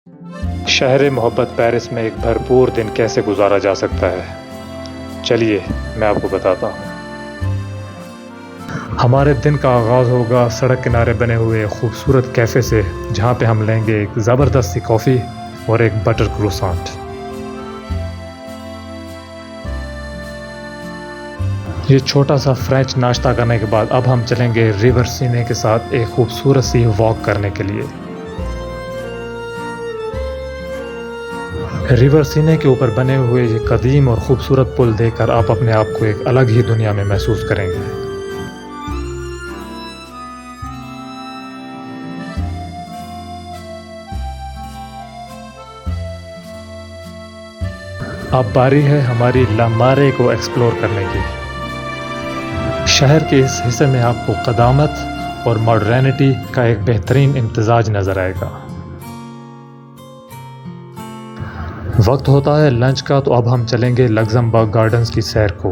शहर मोहब्बत पेरिस में एक भरपूर दिन कैसे गुजारा जा सकता है, चलिए मैं आपको बताता हूँ। हमारे दिन का आगाज़ होगा सड़क किनारे बने हुए खूबसूरत कैफ़े से, जहाँ पे हम लेंगे एक ज़बरदस्त सी कॉफ़ी और एक बटर क्रोसेंट। ये छोटा सा फ्रेंच नाश्ता करने के बाद अब हम चलेंगे रिवर सीने के साथ एक खूबसूरत सी वॉक करने के लिए। रिवर सीने के ऊपर बने हुए ये कदीम और ख़ूबसूरत पुल देखकर आप अपने आप को एक अलग ही दुनिया में महसूस करेंगे। अब बारी है हमारी ला मारे को एक्सप्लोर करने की। शहर के इस हिस्से में आपको क़दामत और मॉडर्निटी का एक बेहतरीन इम्तिजाज नज़र आएगा। वक्त होता है लंच का, तो अब हम चलेंगे लक्ज़मबर्ग गार्डन्स की सैर को।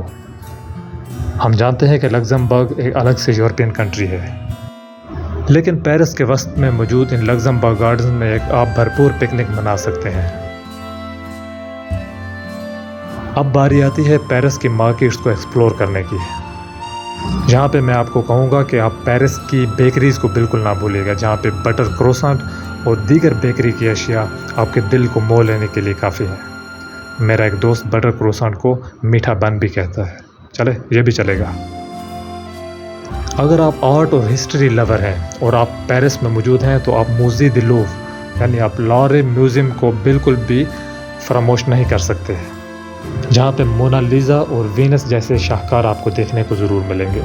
हम जानते हैं कि लक्ज़मबर्ग एक अलग से यूरोपियन कंट्री है, लेकिन पेरिस के वस्त में मौजूद इन लक्ज़मबर्ग गार्डन्स में एक आप भरपूर पिकनिक मना सकते हैं। अब बारी आती है पेरिस की मार्केट्स को एक्सप्लोर करने की, जहाँ पे मैं आपको कहूँगा कि आप पेरिस की बेकरीज़ को बिल्कुल ना भूलिएगा, जहाँ पे बटर क्रोसेंट और दीगर बेकरी की अशिया आपके दिल को मोह लेने के लिए काफ़ी है। मेरा एक दोस्त बटर क्रोसेंट को मीठा बन भी कहता है। चले, ये भी चलेगा। अगर आप आर्ट और हिस्ट्री लवर हैं और आप पेरिस में मौजूद हैं, तो आप मूज़े द लूव्र यानी आप लॉरे म्यूज़ियम को बिल्कुल भी फरामोश नहीं कर सकते, जहाँ पे मोनालिसा और वीनस जैसे शाहकार आपको देखने को ज़रूर मिलेंगे।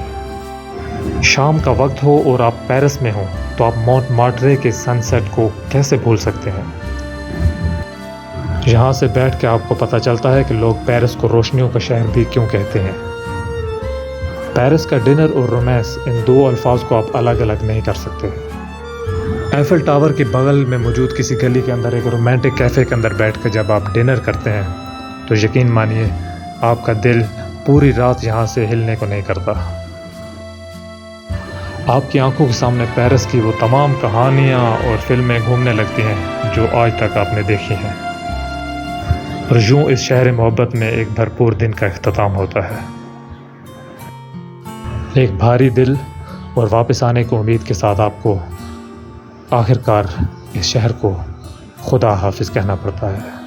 शाम का वक्त हो और आप पेरिस में हों, तो आप माउंट मार्ट्रे के सनसेट को कैसे भूल सकते हैं। यहाँ से बैठ के आपको पता चलता है कि लोग पेरिस को रोशनियों का शहर भी क्यों कहते हैं। पेरिस का डिनर और रोमांस, इन दो अल्फाज को आप अलग अलग नहीं कर सकते। एफिल टावर के बगल में मौजूद किसी गली के अंदर एक रोमांटिक कैफ़े के अंदर बैठ कर जब आप डिनर करते हैं, तो यकीन मानिए आपका दिल पूरी रात यहाँ से हिलने को नहीं करता। आपकी आंखों के सामने पेरिस की वो तमाम कहानियाँ और फिल्में घूमने लगती हैं जो आज तक आपने देखी हैं, और यूँ इस शहर मोहब्बत में एक भरपूर दिन का इख्तिताम होता है। एक भारी दिल और वापस आने की उम्मीद के साथ आपको आखिरकार इस शहर को खुदा हाफिज़ कहना पड़ता है।